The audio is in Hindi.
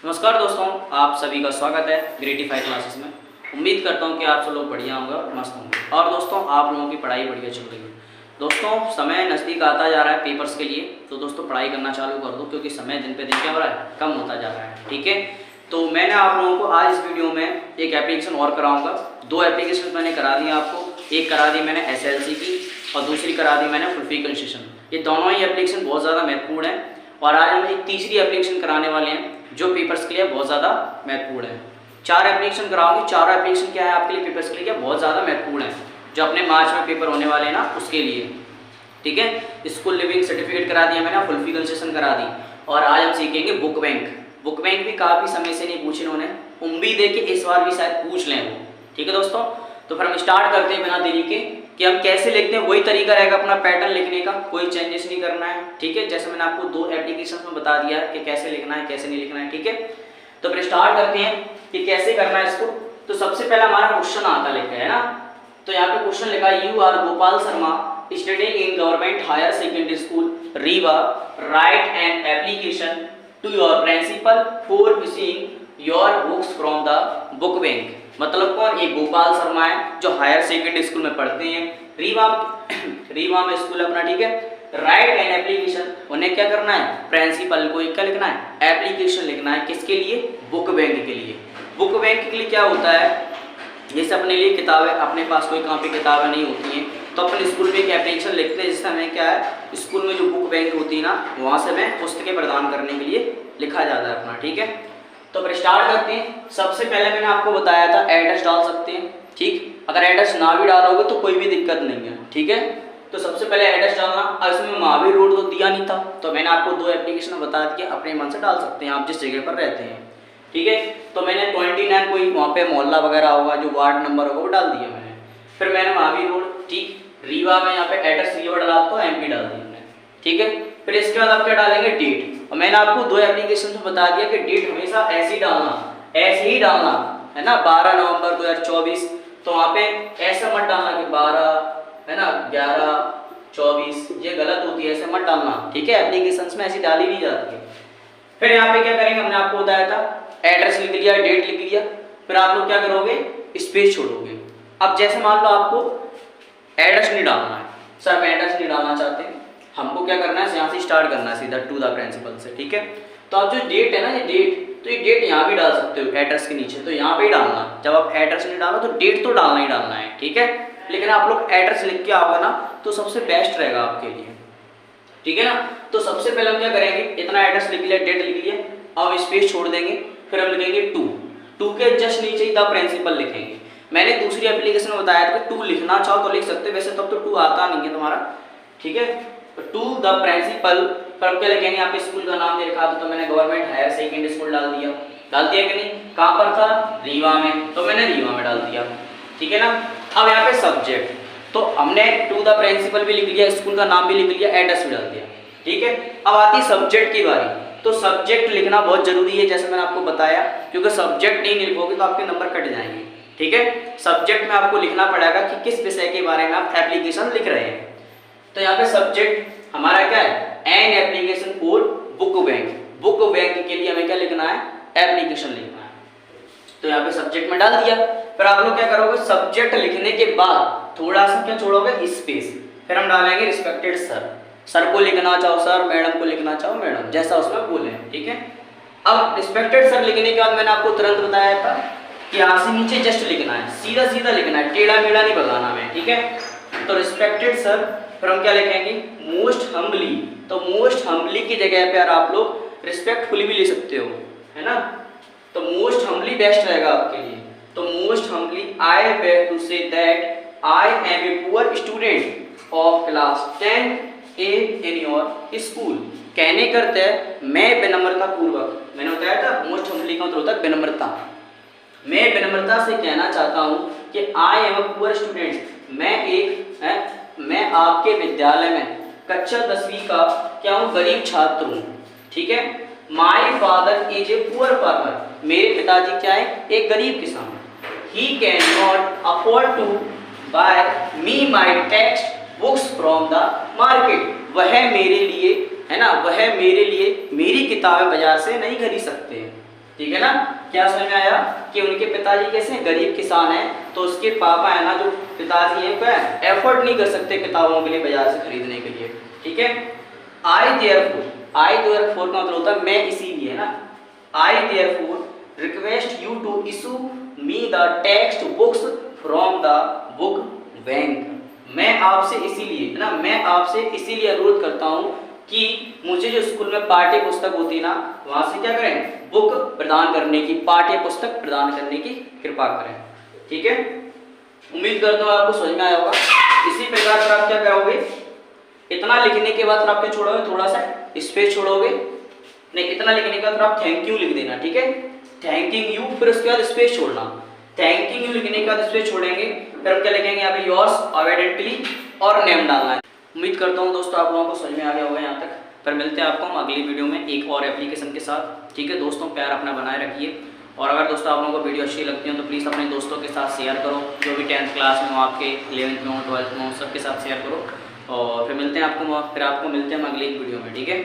नमस्कार दोस्तों, आप सभी का स्वागत है ग्रेटिफाई क्लासेस में। उम्मीद करता हूँ कि आप सब लोग बढ़िया होंगे और मस्त होंगे। और दोस्तों, आप लोगों की पढ़ाई बढ़िया चल रही है। दोस्तों, समय नज़दीक आता जा रहा है पेपर्स के लिए, तो दोस्तों पढ़ाई करना चालू कर दो, क्योंकि समय दिन पे दिन क्या हो रहा है, कम होता जा रहा है। ठीक है, तो मैंने आप लोगों को आज इस वीडियो में एक एप्लीकेशन और कराऊँगा। 2 एप्लीकेशन मैंने करा दी आपको। एक करा दी मैंने SLC की और दूसरी करा दी मैंने फुलफी कंसेशन। ये दोनों ही एप्लीकेशन बहुत ज़्यादा महत्वपूर्ण है। और आज हम एक तीसरी एप्लीकेशन कराने वाले हैं जो पेपर्स के लिए बहुत ज़्यादा महत्वपूर्ण है। 4 एप्लीकेशन कराओगे। चारों एप्लीकेशन क्या है आपके लिए, पेपर्स के लिए क्या बहुत ज़्यादा महत्वपूर्ण है, जो अपने मार्च में पेपर होने वाले हैं ना, उसके लिए। ठीक है, स्कूल लिविंग सर्टिफिकेट करा दिया मैंने, फुलफी कंसेशन करा दी। और आज हम सीखेंगे बुक बैंक। बुक बैंक भी काफ़ी समय से नहीं पूछे इन्होंने, उम्मीद है कि इस बार भी शायद पूछ लें वो। ठीक है दोस्तों, तो फिर हम स्टार्ट करते हैं बिना देरी के कि हम कैसे लिखते हैं। वही तरीका रहेगा अपना पैटर्न लिखने का, कोई चेंजेस नहीं करना है। ठीक है, जैसे मैंने आपको 2 एप्लीकेशन में बता दिया है कि कैसे लिखना है कैसे नहीं लिखना है। ठीक है, तो फिर स्टार्ट करते हैं कि कैसे करना है इसको। तो सबसे पहला हमारा क्वेश्चन आता लिखा है ना, तो यहाँ पे क्वेश्चन लिखा है, you are Gopal Sharma studying in government higher secondary school Rewa, write an application to your principal for receiving your books from the book bank. मतलब कौन, एक गोपाल शर्मा है जो हायर सेकेंडरी स्कूल में पढ़ते हैं, रीवा में स्कूल अपना। ठीक है, राइट एन एप्लीकेशन, उन्हें क्या करना है, प्रिंसिपल को क्या लिखना है, एप्लीकेशन लिखना है। किसके लिए, बुक बैंक के लिए। बुक बैंक के लिए क्या होता है, जैसे अपने लिए किताबें, अपने पास कोई कॉपी किताबें नहीं होती हैं तो अपने स्कूल में एक एप्लीकेशन लिखते हैं, जिससे हमें क्या है, स्कूल में जो बुक बैंक होती है ना, वहाँ से हमें पुस्तकें प्रदान करने के लिए लिखा जाता है अपना। ठीक है, तो फिर स्टार्ट करते हैं। सबसे पहले मैंने आपको बताया था एड्रेस डाल सकते हैं। ठीक, अगर एड्रेस ना भी डालोगे तो कोई भी दिक्कत नहीं है। ठीक है, तो सबसे पहले एड्रेस डालना। और इसमें महावीर रोड तो दिया नहीं था, तो मैंने आपको 2 एप्लीकेशन बता दिया, अपने मन से डाल सकते हैं आप जिस जगह पर रहते हैं। ठीक है, तो मैंने 29 कोई वहाँ पे मोहल्ला वगैरह होगा, जो वार्ड नंबर होगा वो डाल दिया मैंने। फिर मैंने महावीर रोड, ठीक, रीवा में यहाँ पे एड्रेस रीवा डाला तो MP डाल दिया मैंने। ठीक है, फिर इसके बाद आप क्या डालेंगे, डेट। और मैंने आपको 2 एप्लीकेशन में बता दिया कि डेट हमेशा ऐसे ही डालना, ऐसे ही डालना है ना। 12 नवंबर 2024, तो वहाँ पे ऐसा मत डालना कि 12 है ना 11-24, ये गलत होती है, ऐसे मत डालना। ठीक है, एप्लीकेशंस में ऐसी डाली नहीं जाती है। फिर यहाँ पे क्या करेंगे, हमने आपको बताया था, एड्रेस लिख लिया, डेट लिख लिया। फिर आप लोग क्या करोगे, स्पेस छोड़ोगे। अब जैसे मान लो आपको एड्रेस नहीं डालना है, सर मैं एड्रेस नहीं डालना चाहते हैं, हमको क्या करना है, यहाँ से स्टार्ट करना है सीधा टू द प्रिंसिपल से। ठीक है, तो आप जो डेट है ना, ये डेट, तो ये डेट यहाँ भी डाल सकते हो एड्रेस के नीचे, तो यहाँ पे ही डालना। जब आप एड्रेस नहीं डालो तो डेट तो डालना ही डालना है। ठीक है, लेकिन आप लोग एड्रेस लिख के आओगे ना तो सबसे बेस्ट रहेगा आपके लिए। ठीक है ना, तो सबसे पहले हम क्या करेंगे, इतना एड्रेस लिख लिया, डेट लिख लिया, अब स्पेस छोड़ देंगे। फिर हम लिखेंगे टू के जस्ट नीचे ही द प्रिंसिपल लिखेंगे। मैंने दूसरी एप्लीकेशन में बताया था कि 2 लिखना चाहो तो लिख सकते हो, वैसे तब तो 2 आता नहीं है तुम्हारा। ठीक है, टू द प्रिंसिपल पर क्या लिखेंगे, यहाँ पे स्कूल का नाम दे रखा था, तो मैंने गवर्नमेंट हायर सेकेंडरी स्कूल डाल दिया कि नहीं, कहाँ पर था, रीवा में, तो मैंने रीवा में डाल दिया। ठीक है ना, अब यहाँ पे सब्जेक्ट, तो हमने टू द प्रिंसिपल भी लिख लिया, स्कूल का नाम भी लिख लिया, एड्रेस भी डाल दिया। ठीक है, अब आती है सब्जेक्ट की बारी। तो सब्जेक्ट लिखना बहुत जरूरी है, जैसे मैंने आपको बताया, क्योंकि सब्जेक्ट नहीं लिखोगे तो आपके नंबर कट जाएंगे। ठीक है, सब्जेक्ट में आपको लिखना पड़ेगा कि किस विषय के बारे में आप एप्लीकेशन लिख रहे हैं। तो यहाँ पे सब्जेक्ट हमारा क्या है, an application for book bank. Book bank के लिए हमें क्या लिखना है, एप्लीकेशन लिखना है। तो यहाँ पे सब्जेक्ट में डाल दिया। फिर आप लोग क्या करोगे, सब्जेक्ट लिखने के बाद थोड़ा सा क्या छोड़ोगे, स्पेस। फिर हम डालेंगे रिस्पेक्टेड सर, सर को लिखना चाहो सर, मैडम को लिखना चाहो मैडम, जैसा उसमें बोले। ठीक है, अब रिस्पेक्टेड सर लिखने के बाद मैंने आपको तुरंत बताया था कि यहाँ से नीचे जस्ट लिखना है, सीधा सीधा लिखना है, टेढ़ा मेढ़ा नहीं भगाना हमें। ठीक है, तो रिस्पेक्टेड सर, फिर हम क्या लिखेंगे, मोस्ट हम्बली। तो मोस्ट हम्बली की जगह पर आप लोग रिस्पेक्टफुली भी ले सकते हो, है ना, तो मोस्ट हम्बली बेस्ट रहेगा आपके लिए। तो most humbly I beg to say that I am a poor student of class 10A in your school. कहने करते हैं मैं विनम्रता पूर्वक, मैंने बताया था मोस्ट हम्बली का मतलब होता है विनम्रता। मैं विनम्रता से कहना चाहता हूँ कि I am a poor student, मैं आपके विद्यालय में कक्षा 10वीं का क्या हूँ, गरीब छात्र हूँ। ठीक है, my father is a poor farmer, मेरे पिताजी क्या है, एक गरीब किसान। He can not afford to buy me my text books from the market, वह मेरे लिए है ना, वह मेरे लिए मेरी किताबें बाजार से नहीं खरीद सकते हैं। ठीक है ना। क्या समझ में आया कि उनके पिताजी कैसे हैं, गरीब किसान हैं, तो उसके पापा है ना, जो पिताजी है क्या एफर्ट नहीं कर सकते किताबों के लिए बाजार से खरीदने के लिए। ठीक है। आई देयरफॉर का मतलब होता है मैं इसीलिए ना, I therefore request you to issue me the text books from the book bank. मैं आपसे इसीलिए ना, मैं आपसे इसीलिए अनुरोध करता हूँ कि मुझे जो स्कूल में पाठ्य पुस्तक होती है ना, वहां से क्या करें, बुक प्रदान करने की, पाठ्य पुस्तक प्रदान करने की कृपा करें। ठीक है। उम्मीद करता हूँ आपको समझ में आया होगा। इसी प्रकार पर आप क्या करोगे, इतना लिखने के बाद आप क्या छोड़ोगे, थोड़ा सा स्पेस छोड़ोगे, नहीं इतना लिखने के बाद आप थैंक यू लिख देना। ठीक है, थैंकिंग यू, फिर उसके बाद स्पेस छोड़ना। थैंकिंग यू लिखने के बाद स्पेस छोड़ेंगे, फिर हम क्या लिखेंगे यहाँ पे योर्स अवेडेंटली और नेम डालना है। उम्मीद करता हूँ दोस्तों आप लोगों को समझ में आ गया होगा यहाँ तक। फिर मिलते हैं आपको हम अगली वीडियो में एक और एप्लीकेशन के साथ। ठीक है दोस्तों, प्यार अपना बनाए रखिए, और अगर दोस्तों आप लोगों को वीडियो अच्छी लगती है तो प्लीज़ अपने दोस्तों के साथ शेयर करो, जो भी 10th क्लास में हो, आपके 11th में हो, 12th में हो, सबके साथ शेयर करो। और फिर मिलते हैं आपको मिलते हैं हम अगली वीडियो में। ठीक है।